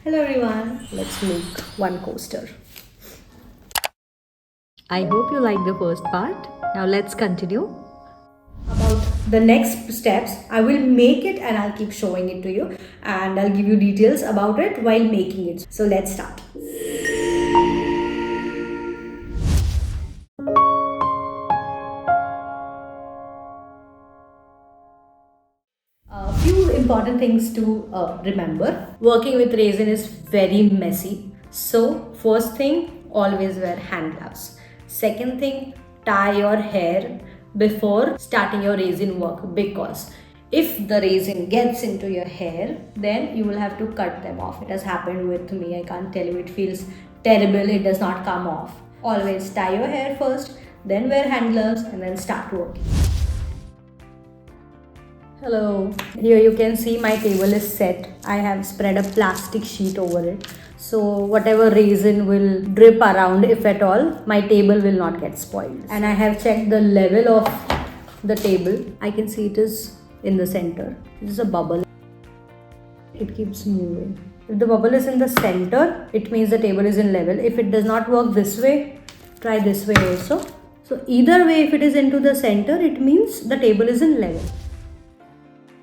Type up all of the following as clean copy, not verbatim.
Hello everyone, let's make one coaster. I hope you like the first part. Now let's continue. About the next steps, I will make it and I'll keep showing it to you and I'll give you details about it while making it. So let's start. A few important things to remember. Working with resin is very messy. So first thing, always wear hand gloves. Second thing, tie your hair before starting your resin work, because if the resin gets into your hair, then you will have to cut them off. It has happened with me. I can't tell you, it feels terrible. It does not come off. Always tie your hair first, then wear hand gloves and then start working. Hello, here you can see my table is set. I have spread a plastic sheet over it. So whatever resin will drip around, if at all, my table will not get spoiled. And I have checked the level of the table. I can see it is in the center. This is a bubble. It keeps moving. If the bubble is in the center, it means the table is in level. If it does not work this way, try this way also. So either way, if it is into the center, it means the table is in level.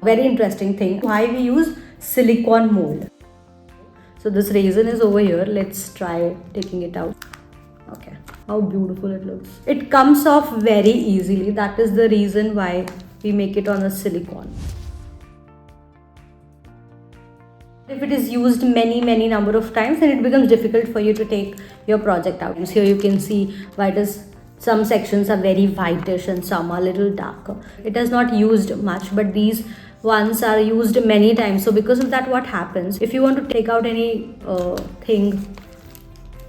Very interesting thing, why we use silicone mold. So this resin is over here. Let's try taking it out. Okay, how beautiful it looks. It comes off very easily. That is the reason why we make it on a silicone. If it is used many number of times, then it becomes difficult for you to take your project out. Here you can see why it is. Some sections are very whitish and some are a little darker. It is not used much, but these ones are used many times. So because of that, what happens, if you want to take out any thing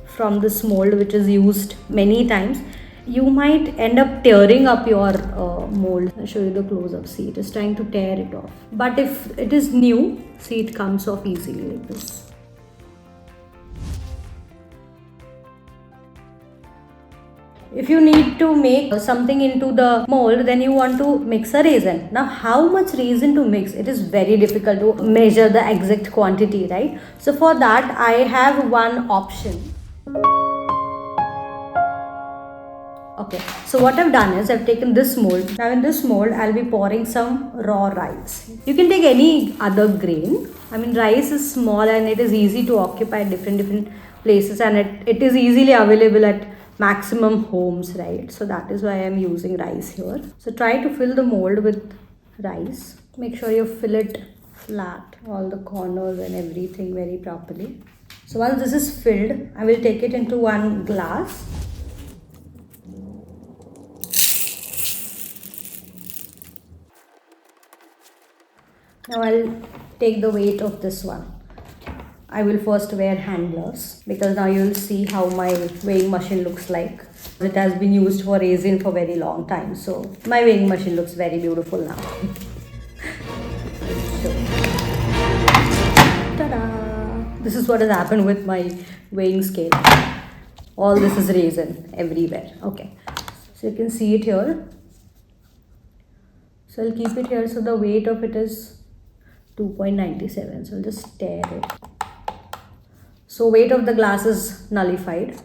from this mold which is used many times, you might end up tearing up your mold. I'll show you the close-up. See, it is trying to tear it off. But if it is new, see, it comes off easily like this. If you need to make something into the mold, then you want to mix a resin. Now, how much resin to mix? It is very difficult to measure the exact quantity, right? So for that, I have one option. Okay, so what I've done is I've taken this mold. Now in this mold, I'll be pouring some raw rice. You can take any other grain. I mean, rice is small and it is easy to occupy different places, and it is easily available at maximum homes, right? So that is why I'm using rice here. So try to fill the mold with rice. Make sure you fill it flat, all the corners and everything very properly. So once this is filled, I will take it into one glass. Now I'll take the weight of this one. I will first wear hand gloves, because now you will see how my weighing machine looks like. It has been used for resin for very long time, so my weighing machine looks very beautiful now. Ta-da! This is what has happened with my weighing scale. All this is resin everywhere. Okay, so you can see it here. So I'll keep it here. So the weight of it is 2.97. So I'll just stir it. So weight of the glass is nullified.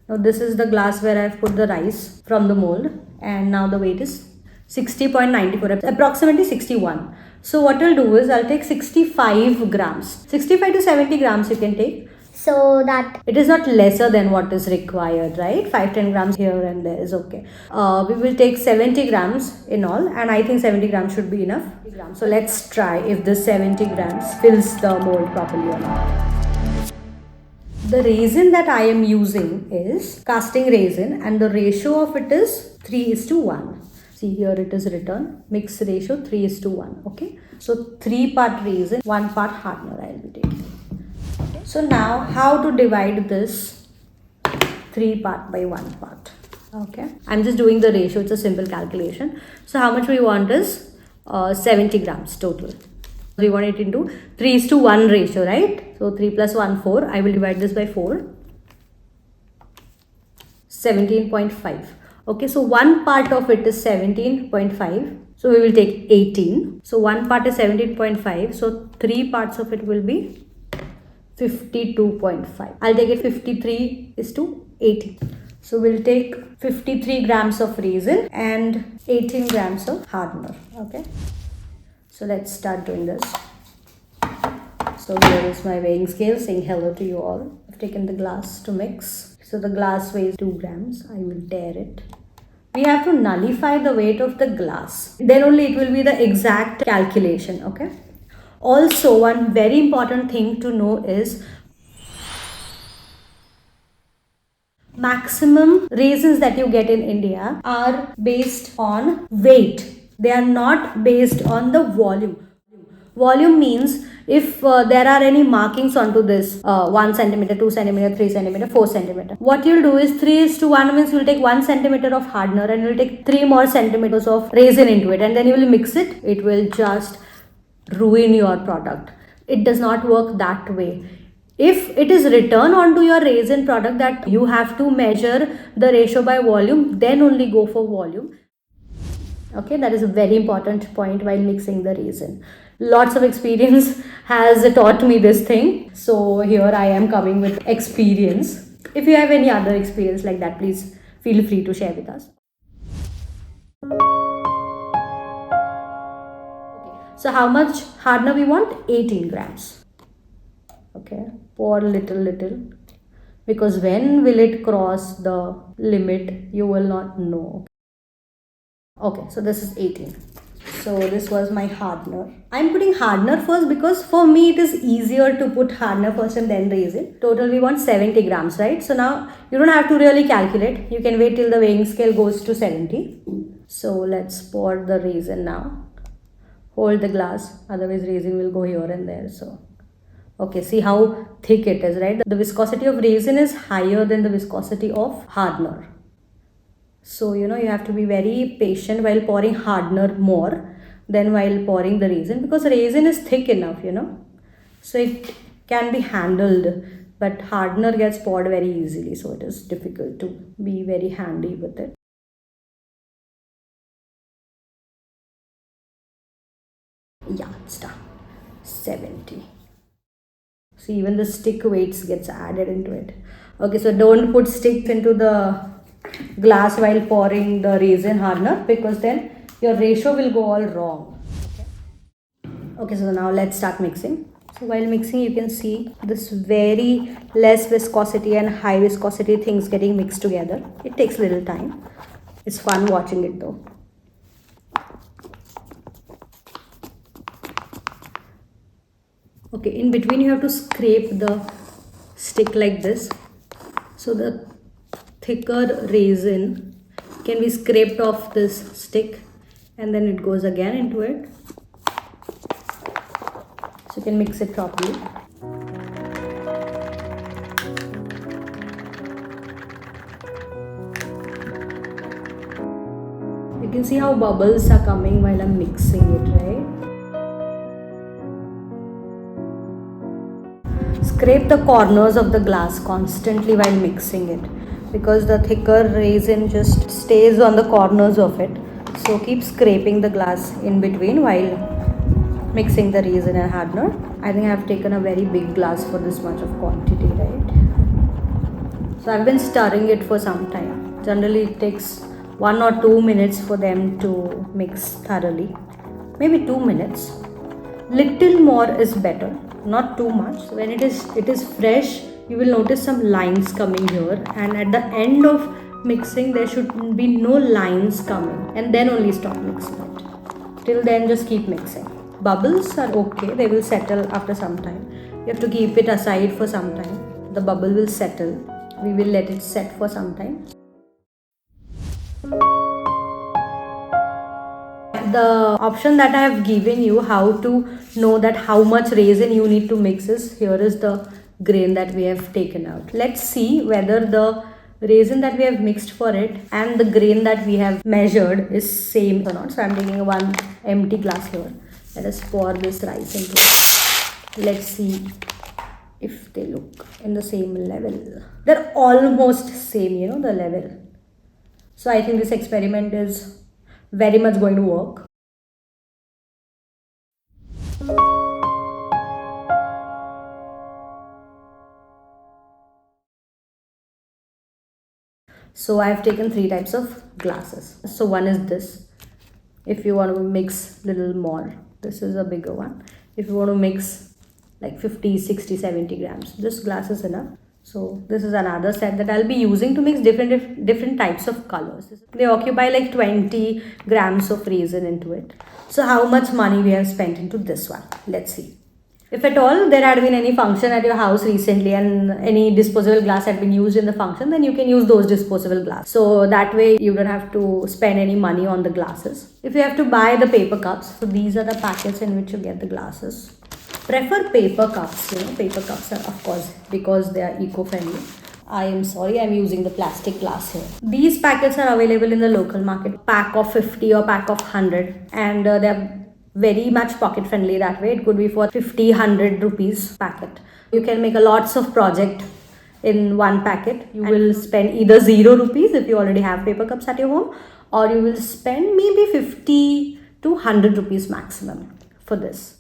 Now this is the glass where I've put the rice from the mold, and now the weight is 60.94, approximately 61. So what I'll do is I'll take 65 grams. 65 to 70 grams you can take. So that it is not lesser than what is required, right? 5-10 grams here and there is okay. We will take 70 grams in all, and I think 70 grams should be enough. So let's try if this 70 grams fills the mold properly or not. The resin that I am using is casting resin, and the ratio of it is 3:1. See, here it is written mix ratio 3:1. Okay, so 3 part resin, 1 part hardener I will be taking. Okay. So now how to divide this 3 part by 1 part? Okay, I'm just doing the ratio. It's a simple calculation. So how much we want is 70 grams total. We want it into 3:1 ratio, right? So 3 plus 1, 4. I will divide this by 4. 17.5. Okay, so 1 part of it is 17.5. So we will take 18. So 1 part is 17.5. So 3 parts of it will be 52.5. I'll take it 53:18. So we'll take 53 grams of resin and 18 grams of hardener. Okay. So let's start doing this. So here is my weighing scale saying hello to you all. I've taken the glass to mix. So the glass weighs 2 grams. I will tare it. We have to nullify the weight of the glass. Then only it will be the exact calculation. Okay. Also, one very important thing to know is maximum resins that you get in India are based on weight. They are not based on the volume. Volume means if there are any markings onto this 1 centimeter, 2 centimeter, 3 centimeter, 4 centimeter. What you'll do is 3:1 means you'll take 1 centimeter of hardener and you'll take 3 more centimeters of resin into it, and then you will mix it. It will just ruin your product. It does not work that way. If it is written onto your resin product that you have to measure the ratio by volume, then only go for volume. Okay, that is a very important point while mixing the resin. Lots of experience has taught me this thing. So here I am coming with experience. If you have any other experience like that, please feel free to share with us. So how much hardener we want? 18 grams. Okay, pour little because when will it cross the limit, you will not know. Okay, so this is 18. So this was my hardener. I'm putting hardener first because for me it is easier to put hardener first and then resin. Total we want 70 grams, right? So now you don't have to really calculate. You can wait till the weighing scale goes to 70. So let's pour the resin now. Hold the glass, otherwise resin will go here and there. So okay, see how thick it is, right? The viscosity of resin is higher than the viscosity of hardener. So, you have to be very patient while pouring hardener more than while pouring the resin, because resin is thick enough, So it can be handled, but hardener gets poured very easily. So it is difficult to be very handy with it. Yeah, it's done. 70. So even the stick weights gets added into it. Okay, so don't put sticks into the glass while pouring the resin hardener, because then your ratio will go all wrong. Okay, so now let's start mixing. So while mixing, you can see this very less viscosity and high viscosity things getting mixed together. It takes little time. It's fun watching it though. Okay, in between you have to scrape the stick like this, so the thicker resin can be scraped off this stick, and then it goes again into it, so you can mix it properly. You can see how bubbles are coming while I'm mixing it, right? Scrape the corners of the glass constantly while mixing it, because the thicker resin just stays on the corners of it. So keep scraping the glass in between while mixing the resin and hardener. I think I have taken a very big glass for this much of quantity, right? So I've been stirring it for some time. Generally it takes 1 or 2 minutes for them to mix thoroughly. Maybe 2 minutes. Little more is better, not too much. So when it is fresh, you will notice some lines coming here, and at the end of mixing there should be no lines coming, and then only stop mixing it. Till then just keep mixing. Bubbles are okay, they will settle after some time. You have to keep it aside for some time. The bubble will settle. We will let it set for some time. The option that I have given you how to know that how much resin you need to mix is, here is the grain that we have taken out. Let's see whether the resin that we have mixed for it and the grain that we have measured is same or not. So I'm taking one empty glass here. Let us pour this rice into it. Let's see if they look in the same level. They're almost same, the level. So I think this experiment is very much going to work. So I've taken 3 types of glasses. So one is this. If you want to mix little more, this is a bigger one. If you want to mix like 50, 60, 70 grams, this glass is enough. So this is another set that I'll be using to mix different types of colors. They occupy like 20 grams of resin into it. So how much money we have spent into this one? Let's see. If at all there had been any function at your house recently and any disposable glass had been used in the function, then you can use those disposable glass. So that way you don't have to spend any money on the glasses. If you have to buy the paper cups, so these are the packets in which you get the glasses. Prefer paper cups, paper cups are of course because they are eco-friendly. I am sorry, I'm using the plastic glass here. These packets are available in the local market, pack of 50 or pack of 100, and they're very much pocket friendly that way. It could be for 50, 100 rupees packet. You can make a lots of project in one packet. You will spend either 0 rupees if you already have paper cups at your home, or you will spend maybe 50 to 100 rupees maximum for this.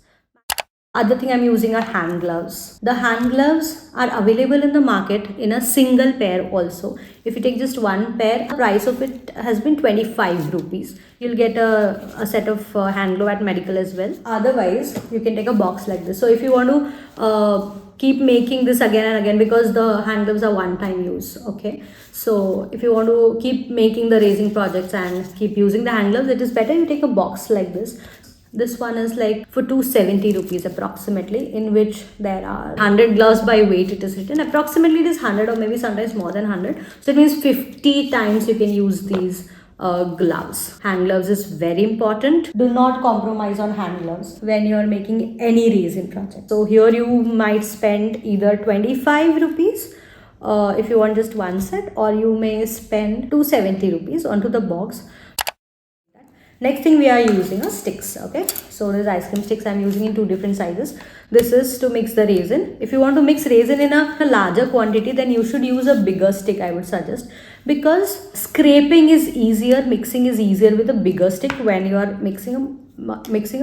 Other thing I'm using are hand gloves. The hand gloves are available in the market in a single pair also. If you take just one pair, the price of it has been 25 rupees. You'll get a set of hand glove at medical as well. Otherwise, you can take a box like this. So if you want to keep making this again and again, because the hand gloves are one-time use, okay? So if you want to keep making the resin projects and keep using the hand gloves, it is better you take a box like this. This one is like for 270 rupees approximately, in which there are 100 gloves by weight. It is written approximately it is 100 or maybe sometimes more than 100. So it means 50 times you can use these gloves. Hand gloves is very important. Do not compromise on hand gloves when you are making any resin project. So here you might spend either 25 rupees if you want just one set, or you may spend 270 rupees onto the box. Next thing we are using are sticks, okay? So these ice cream sticks I'm using in 2 different sizes. This is to mix the resin. If you want to mix resin in a larger quantity, then you should use a bigger stick, I would suggest. Because scraping is easier, mixing is easier with a bigger stick when you are mixing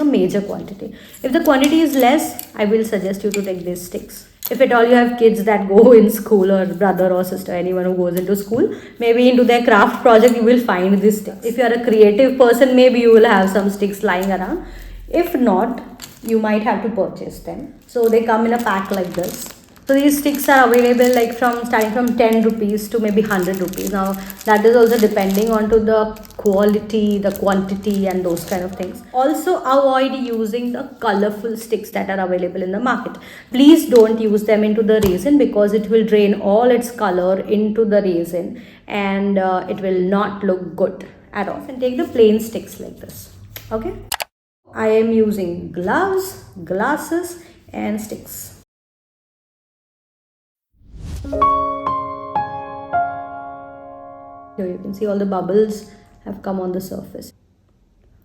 a major quantity. If the quantity is less, I will suggest you to take these sticks. If at all you have kids that go in school, or brother or sister, anyone who goes into school, maybe into their craft project you will find this sticks. If you are a creative person, maybe you will have some sticks lying around. If not, you might have to purchase them. So they come in a pack like this. So these sticks are available like starting from 10 rupees to maybe 100 rupees. Now that is also depending on to the quality, the quantity and those kind of things. Also avoid using the colorful sticks that are available in the market. Please don't use them into the resin, because it will drain all its color into the resin and it will not look good at all. And take the plain sticks like this, okay? I am using gloves, glasses and sticks. Here you can see all the bubbles have come on the surface.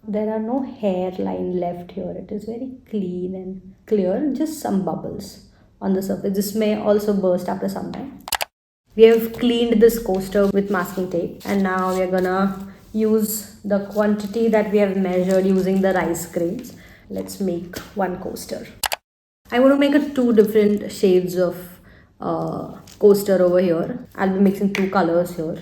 There are no hairline left here. It is very clean and clear, just some bubbles on the surface. This may also burst after some time. We have cleaned this coaster with masking tape, and now we are gonna use the quantity that we have measured using the rice grains. Let's make one coaster. I want to make 2 different shades of coaster over here. I'll be mixing 2 colors here.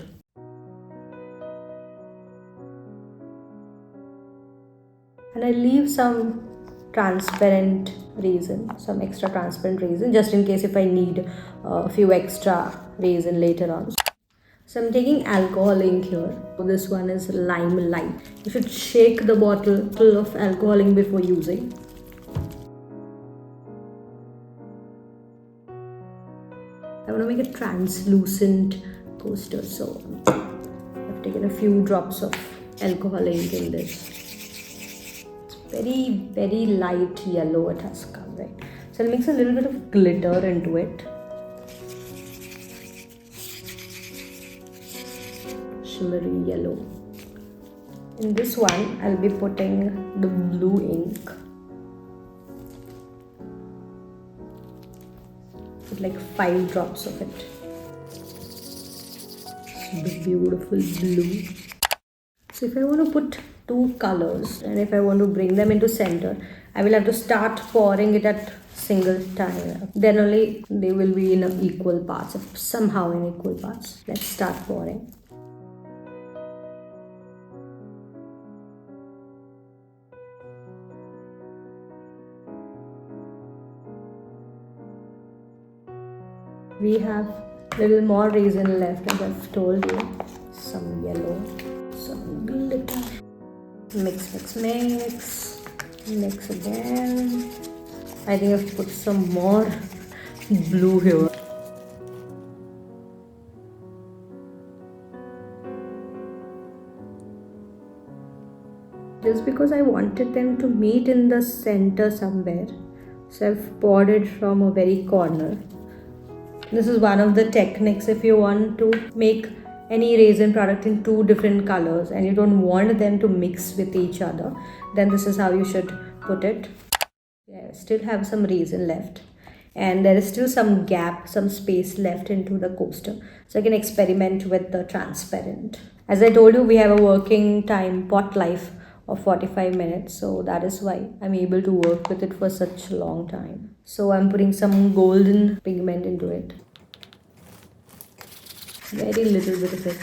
And I leave some transparent resin, some extra transparent resin, just in case if I need a few extra resin later on. So I'm taking alcohol ink here. So this one is lime light. You should shake the bottle full of alcohol ink before using. I want to make a translucent coaster, so I've taken a few drops of alcohol ink in this. Very, very light yellow it has come, right? So I'll mix a little bit of glitter into it. Shimmery yellow. In this one, I'll be putting the blue ink. Put like 5 drops of it. The beautiful blue. So if I want to put 2 colors, and if I want to bring them into center, I will have to start pouring it at single time. Then only they will be in equal parts, somehow in equal parts. Let's start pouring. We have little more resin left, as I've told you. Some yellow, some glitter. Mix, mix, mix. Mix again. I think I've put some more blue here. Just because I wanted them to meet in the center somewhere, so I've poured it from a very corner. This is one of the techniques if you want to make any resin product in two different colors and you don't want them to mix with each other, then this is how you should put it. I still have some resin left and there is still some gap, some space left into the coaster, so I can experiment with the transparent. As I told you, we have a working time pot life of 45 minutes, so that is why I'm able to work with it for such a long time. So I'm putting some golden pigment into it, very little bit of it,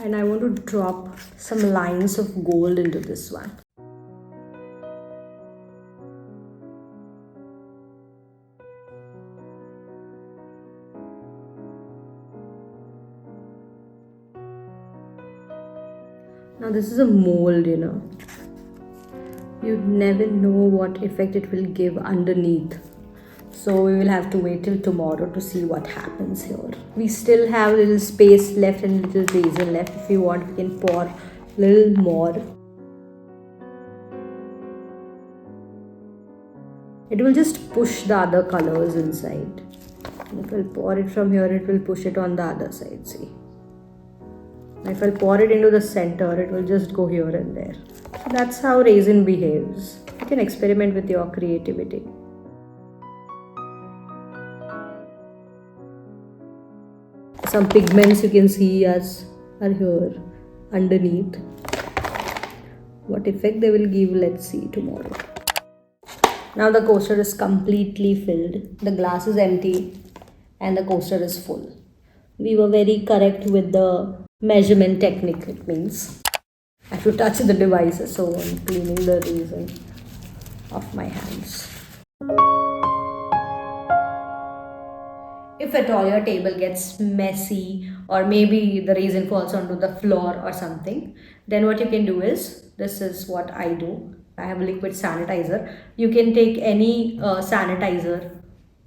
and I want to drop some lines of gold into this one. Now this is a mold, you never know what effect it will give underneath, so we will have to wait till tomorrow to see what happens here. We still have little space left and little resin left. If you want, we can pour a little more. It will just push the other colors inside. If I pour it from here, it will push it on the other side, see. If I pour it into the center, it will just go here and there. So that's how resin behaves. You can experiment with your creativity. Some pigments you can see are here underneath. What effect they will give, let's see tomorrow. Now the coaster is completely filled. The glass is empty and the coaster is full. We were very correct with the measurement technique. It means I have to touch the devices, so I'm cleaning the resin off my hands. If at all your table gets messy or maybe the resin falls onto the floor or something, then what you can do is, this is what I do. I have liquid sanitizer. You can take any sanitizer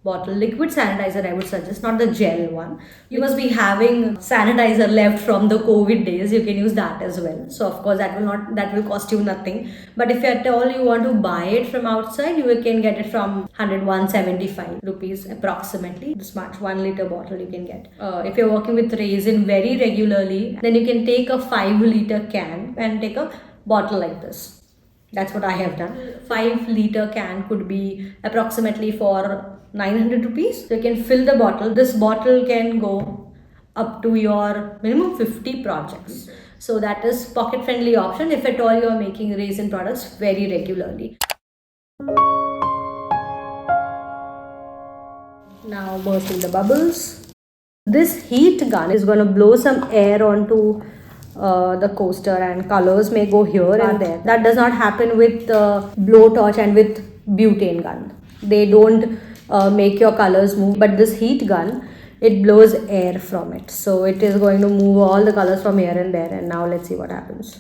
bottle, liquid sanitizer I would suggest, not the gel one. You must be having sanitizer left from the COVID days. You can use that as well. So of course that will cost you nothing. But if at all you want to buy it from outside, you can get it from 175 rupees approximately. This much 1 liter bottle you can get. If you're working with resin very regularly, then you can take a 5 liter can and take a bottle like this. That's what I have done. 5 liter can could be approximately for 900 rupees. So you can fill the bottle. This bottle can go up to your minimum 50 projects. So that is pocket friendly option if at all you are making resin products very regularly. Now bursting the bubbles. This heat gun is going to blow some air onto the coaster and colors may go here and there. That does not happen with blowtorch and with butane gun. They don't make your colors move, but this heat gun, it blows air from it, so it is going to move all the colors from here and there. And now let's see what happens.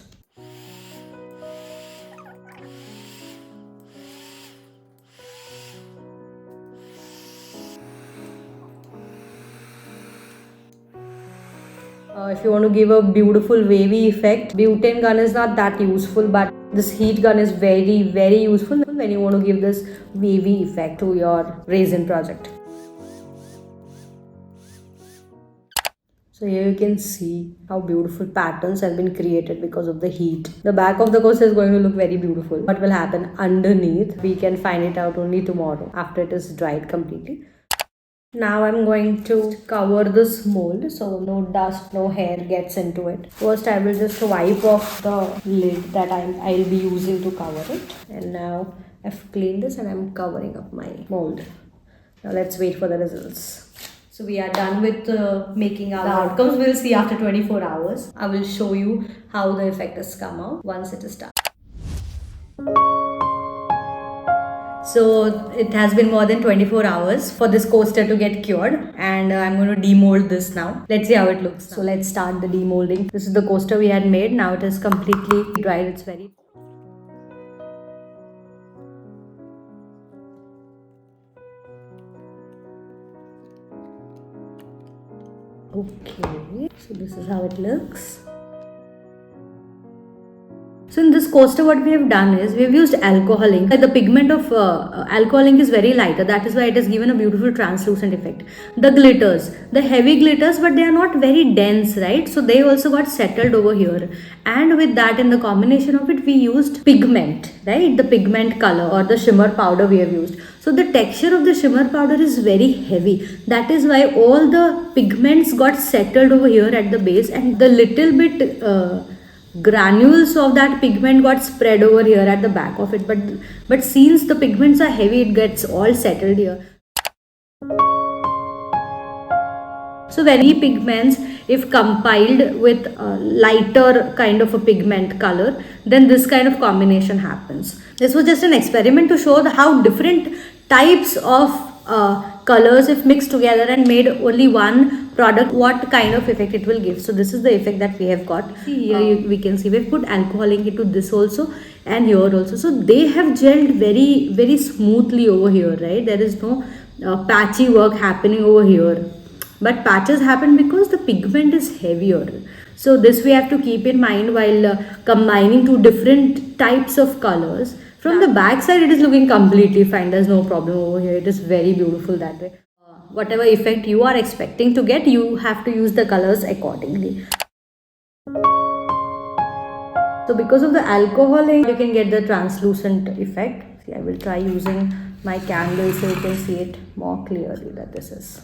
If you want to give a beautiful wavy effect, butane gun is not that useful, but this heat gun is very, very useful when you want to give this wavy effect to your resin project. So here you can see how beautiful patterns have been created because of the heat. The back of the coaster is going to look very beautiful. What will happen underneath, we can find it out only tomorrow after it is dried completely. Now I'm going to cover this mold so no dust, no hair gets into it. First I will just wipe off the lid that I'll be using to cover it. And now I've cleaned this and I'm covering up my mold. Now let's wait for the results. So we are done with making our outcomes. We'll see after 24 hours. I will show you how the effect has come out once it is done. So it has been more than 24 hours for this coaster to get cured, and I'm going to demold this now. Let's see how it looks. So let's start the demolding. This is the coaster we had made. Now it is completely dried. It's very okay. So this is how it looks. So in this coaster what we have done is we have used alcohol ink. The pigment of alcohol ink is very lighter, that is why it has given a beautiful translucent effect. The glitters, the heavy glitters, but they are not very dense, right? So they also got settled over here, and with that, in the combination of it, we used pigment, right? The pigment color or the shimmer powder we have used. So the texture of the shimmer powder is very heavy, that is why all the pigments got settled over here at the base, and the little bit granules of that pigment got spread over here at the back of it, but since the pigments are heavy, it gets all settled here. So very pigments, if compiled with a lighter kind of a pigment color, then this kind of combination happens. This was just an experiment to show how different types of colors, if mixed together and made only one product, what kind of effect it will give. So this is the effect that we have got. See here, we can see we've put alcohol ink into this also and here also. So they have gelled very, very smoothly over here, right? There is no patchy work happening over here, but patches happen because the pigment is heavier. So this we have to keep in mind while combining two different types of colors. From the back side, it is looking completely fine. There's no problem over here. It is very beautiful that way. Whatever effect you are expecting to get, you have to use the colors accordingly. So because of the alcohol ink, you can get the translucent effect. See, I will try using my candle so you can see it more clearly that this is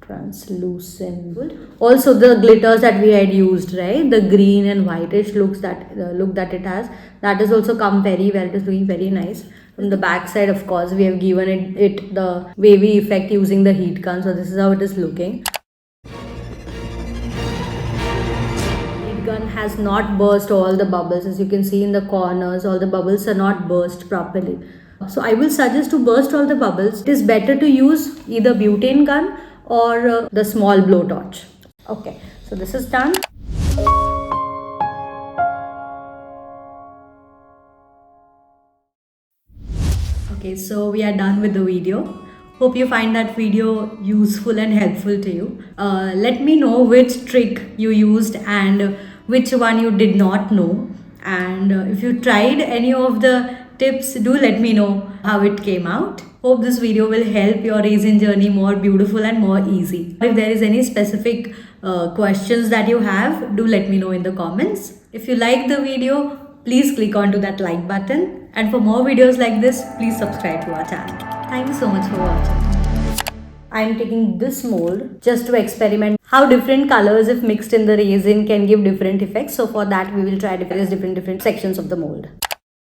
translucent. Also the glitters that we had used, right, the green and whitish looks that look that it has, that has also come very well. It is looking very nice. From the back side, of course, we have given it the wavy effect using the heat gun. So this is how it is looking. Heat gun has not burst all the bubbles. As you can see in the corners, all the bubbles are not burst properly. So I will suggest to burst all the bubbles, it is better to use either butane gun or the small blowtorch. Okay, so this is done. Okay, so we are done with the video. Hope you find that video useful and helpful to you. Let me know which trick you used and which one you did not know. And if you tried any of the tips, do let me know how it came out. Hope this video will help your resin journey more beautiful and more easy. If there is any specific questions that you have, do let me know in the comments. If you like the video, please click onto that like button. And for more videos like this, please subscribe to our channel. Thank you so much for watching. I am taking this mold just to experiment how different colors, if mixed in the resin, can give different effects. So for that, we will try different sections of the mold.